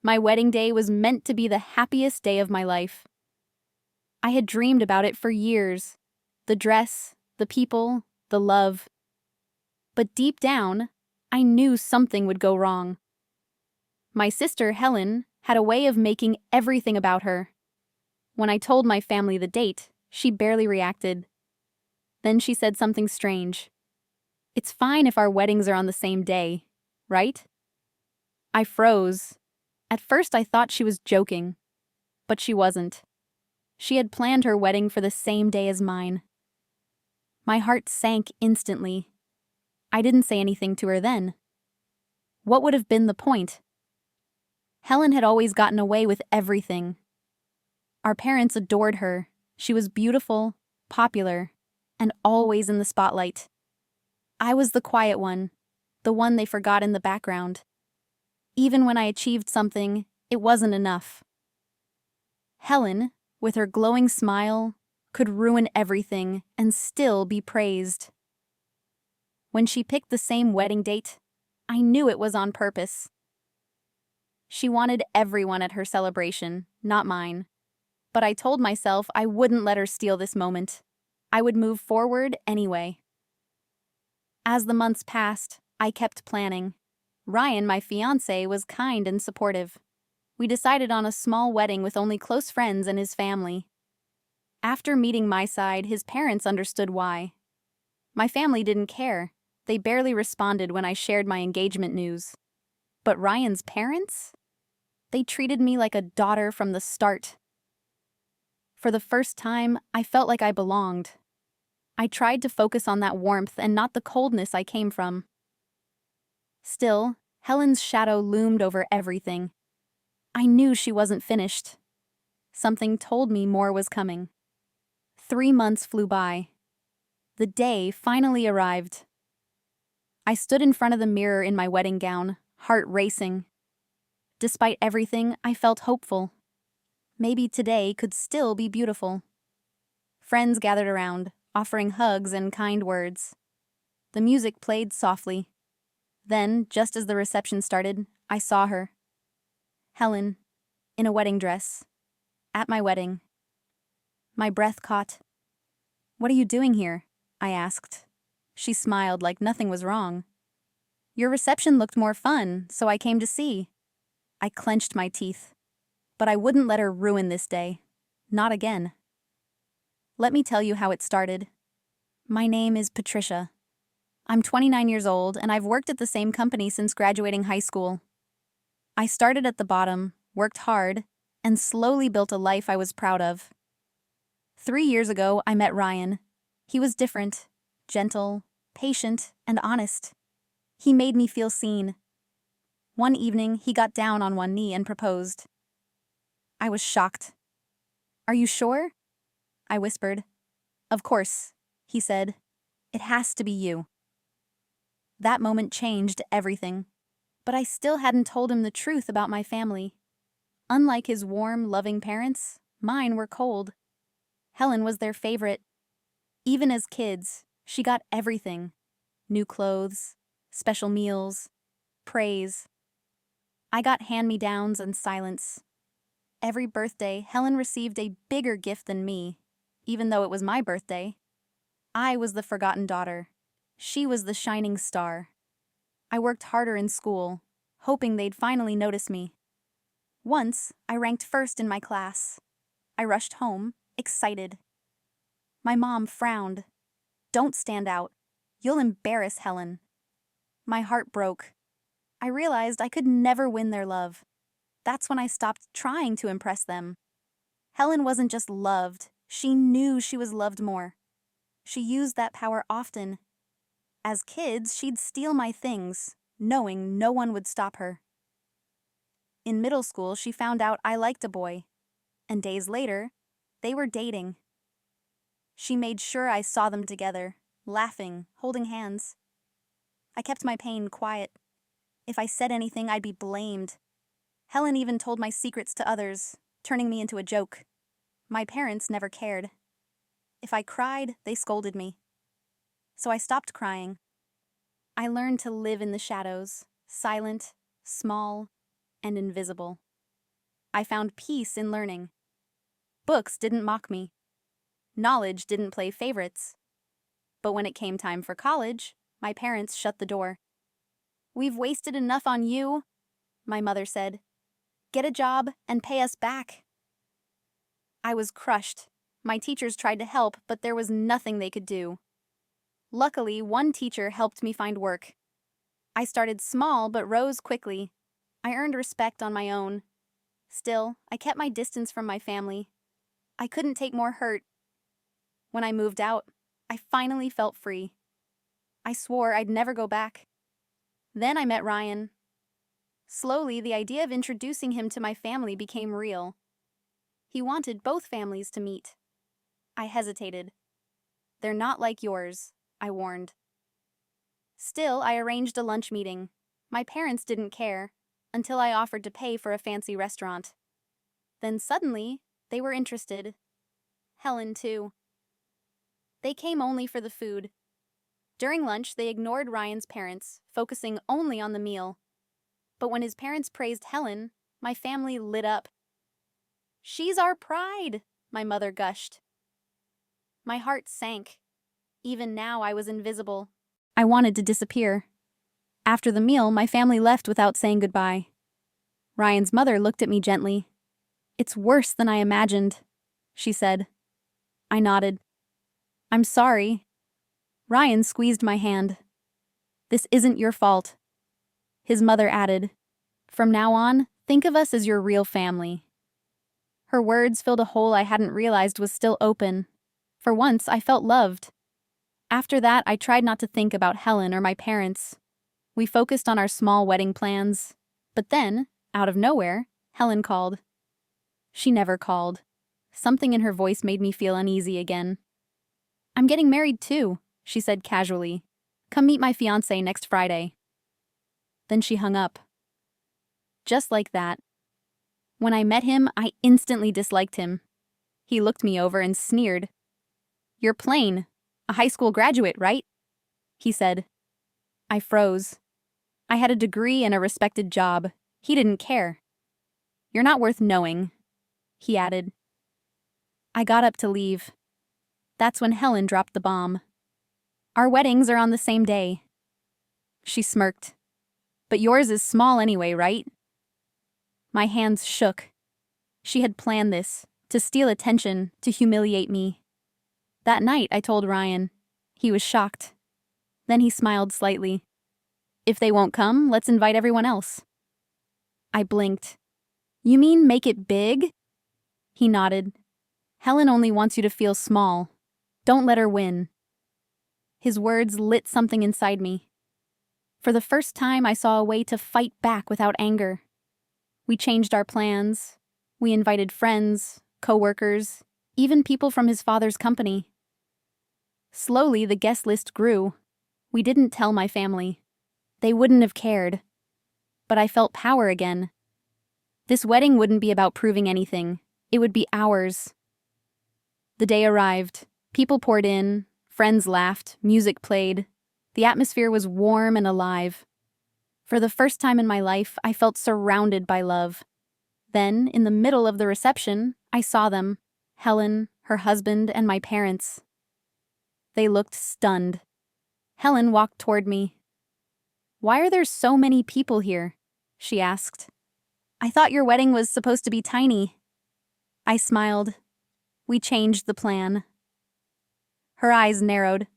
My wedding day was meant to be the happiest day of my life. I had dreamed about it for years. The dress, the people, the love. But deep down, I knew something would go wrong. My sister, Helen, had a way of making everything about her. When I told my family the date, she barely reacted. Then she said something strange. "It's fine if our weddings are on the same day, right?" I froze. At first I thought she was joking, but she wasn't. She had planned her wedding for the same day as mine. My heart sank instantly. I didn't say anything to her then. What would have been the point? Helen had always gotten away with everything. Our parents adored her. She was beautiful, popular, and always in the spotlight. I was the quiet one, the one they forgot in the background. Even when I achieved something, it wasn't enough. Helen, with her glowing smile, could ruin everything and still be praised. When she picked the same wedding date, I knew it was on purpose. She wanted everyone at her celebration, not mine. But I told myself I wouldn't let her steal this moment. I would move forward anyway. As the months passed, I kept planning. Ryan, my fiancé, was kind and supportive. We decided on a small wedding with only close friends and his family. After meeting my side, his parents understood why. My family didn't care. They barely responded when I shared my engagement news. But Ryan's parents? They treated me like a daughter from the start. For the first time, I felt like I belonged. I tried to focus on that warmth and not the coldness I came from. Still, Helen's shadow loomed over everything. I knew she wasn't finished. Something told me more was coming. 3 months flew by. The day finally arrived. I stood in front of the mirror in my wedding gown, heart racing. Despite everything, I felt hopeful. Maybe today could still be beautiful. Friends gathered around, offering hugs and kind words. The music played softly. Then, just as the reception started, I saw her. Helen, in a wedding dress, at my wedding. My breath caught. "What are you doing here?" I asked. She smiled like nothing was wrong. "Your reception looked more fun, so I came to see." I clenched my teeth. But I wouldn't let her ruin this day. Not again. Let me tell you how it started. My name is Patricia. I'm 29 years old, and I've worked at the same company since graduating high school. I started at the bottom, worked hard, and slowly built a life I was proud of. 3 years ago, I met Ryan. He was different, gentle, patient, and honest. He made me feel seen. One evening, he got down on one knee and proposed. I was shocked. "Are you sure?" I whispered. "Of course," he said. "It has to be you." That moment changed everything. But I still hadn't told him the truth about my family. Unlike his warm, loving parents, mine were cold. Helen was their favorite. Even as kids, she got everything. New clothes, special meals, praise. I got hand-me-downs and silence. Every birthday, Helen received a bigger gift than me, even though it was my birthday. I was the forgotten daughter. She was the shining star. I worked harder in school, hoping they'd finally notice me. Once, I ranked first in my class. I rushed home, excited. My mom frowned. "Don't stand out. You'll embarrass Helen." My heart broke. I realized I could never win their love. That's when I stopped trying to impress them. Helen wasn't just loved, she knew she was loved more. She used that power often. As kids, she'd steal my things, knowing no one would stop her. In middle school, she found out I liked a boy, and days later, they were dating. She made sure I saw them together, laughing, holding hands. I kept my pain quiet. If I said anything, I'd be blamed. Helen even told my secrets to others, turning me into a joke. My parents never cared. If I cried, they scolded me. So I stopped crying. I learned to live in the shadows, silent, small, and invisible. I found peace in learning. Books didn't mock me. Knowledge didn't play favorites. But when it came time for college, my parents shut the door. "We've wasted enough on you," my mother said. "Get a job and pay us back." I was crushed. My teachers tried to help, but there was nothing they could do. Luckily, one teacher helped me find work. I started small but rose quickly. I earned respect on my own. Still, I kept my distance from my family. I couldn't take more hurt. When I moved out, I finally felt free. I swore I'd never go back. Then I met Ryan. Slowly, the idea of introducing him to my family became real. He wanted both families to meet. I hesitated. "They're not like yours," I warned. Still, I arranged a lunch meeting. My parents didn't care, until I offered to pay for a fancy restaurant. Then suddenly, they were interested. Helen, too. They came only for the food. During lunch, they ignored Ryan's parents, focusing only on the meal. But when his parents praised Helen, my family lit up. "She's our pride," my mother gushed. My heart sank. Even now, I was invisible. I wanted to disappear. After the meal, my family left without saying goodbye. Ryan's mother looked at me gently. "It's worse than I imagined," she said. I nodded. "I'm sorry." Ryan squeezed my hand. "This isn't your fault." His mother added, "From now on, think of us as your real family." Her words filled a hole I hadn't realized was still open. For once, I felt loved. After that, I tried not to think about Helen or my parents. We focused on our small wedding plans. But then, out of nowhere, Helen called. She never called. Something in her voice made me feel uneasy again. "I'm getting married too," she said casually. "Come meet my fiancé next Friday." Then she hung up. Just like that. When I met him, I instantly disliked him. He looked me over and sneered. "You're plain. A high school graduate, right?" he said. I froze. I had a degree and a respected job. He didn't care. "You're not worth knowing," he added. I got up to leave. That's when Helen dropped the bomb. "Our weddings are on the same day." She smirked. "But yours is small anyway, right?" My hands shook. She had planned this, to steal attention, to humiliate me. That night, I told Ryan. He was shocked. Then he smiled slightly. "If they won't come, let's invite everyone else." I blinked. "You mean make it big?" He nodded. "Helen only wants you to feel small. Don't let her win." His words lit something inside me. For the first time, I saw a way to fight back without anger. We changed our plans. We invited friends, co-workers, even people from his father's company. Slowly, the guest list grew. We didn't tell my family. They wouldn't have cared. But I felt power again. This wedding wouldn't be about proving anything. It would be ours. The day arrived. People poured in. Friends laughed. Music played. The atmosphere was warm and alive. For the first time in my life, I felt surrounded by love. Then, in the middle of the reception, I saw them. Helen, her husband, and my parents. They looked stunned. Helen walked toward me. "Why are there so many people here?" she asked. "I thought your wedding was supposed to be tiny." I smiled. We changed the plan. Her eyes narrowed.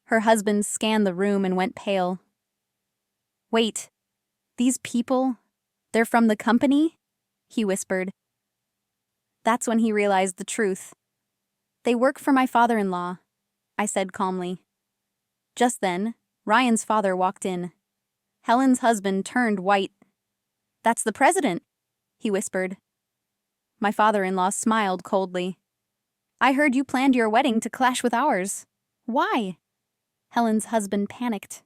Her husband scanned the room and went pale. "Wait, these people, they're from the company?" he whispered. That's when he realized the truth. "They work for my father-in-law," I said calmly. Just then, Ryan's father walked in. Helen's husband turned white. "That's the president," he whispered. My father-in-law smiled coldly. "I heard you planned your wedding to clash with ours. Why?" Helen's husband panicked.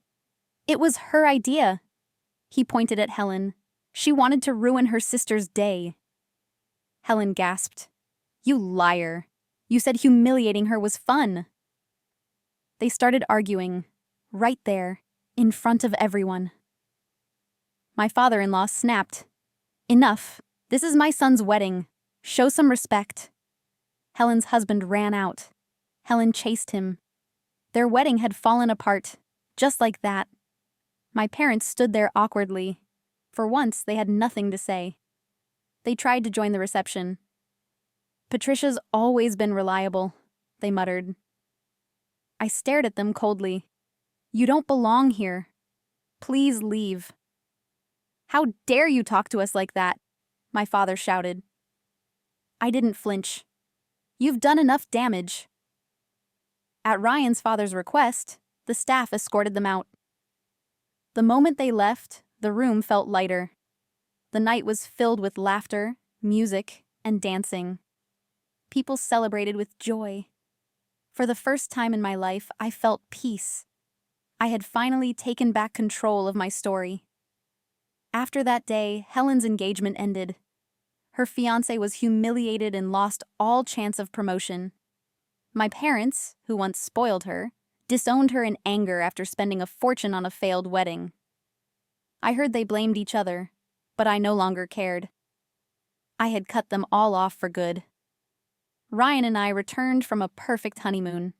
"It was her idea." He pointed at Helen. "She wanted to ruin her sister's day." Helen gasped. "You liar. You said humiliating her was fun." They started arguing, right there, in front of everyone. My father-in-law snapped. "Enough. "This is my son's wedding. Show some respect." Helen's husband ran out. Helen chased him. Their wedding had fallen apart, just like that. My parents stood there awkwardly. For once, they had nothing to say. They tried to join the reception. "Patricia's always been reliable," they muttered. I stared at them coldly. "You don't belong here. Please leave." "How dare you talk to us like that?" my father shouted. I didn't flinch. "You've done enough damage." At Ryan's father's request, the staff escorted them out. The moment they left, the room felt lighter. The night was filled with laughter, music, and dancing. People celebrated with joy. For the first time in my life, I felt peace. I had finally taken back control of my story. After that day, Helen's engagement ended. Her fiancé was humiliated and lost all chance of promotion. My parents, who once spoiled her, disowned her in anger after spending a fortune on a failed wedding. I heard they blamed each other, but I no longer cared. I had cut them all off for good. Ryan and I returned from a perfect honeymoon.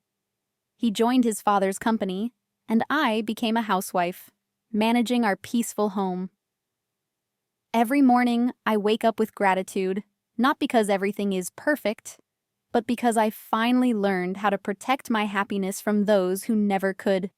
He joined his father's company, and I became a housewife, managing our peaceful home. Every morning, I wake up with gratitude, not because everything is perfect, but because I finally learned how to protect my happiness from those who never could.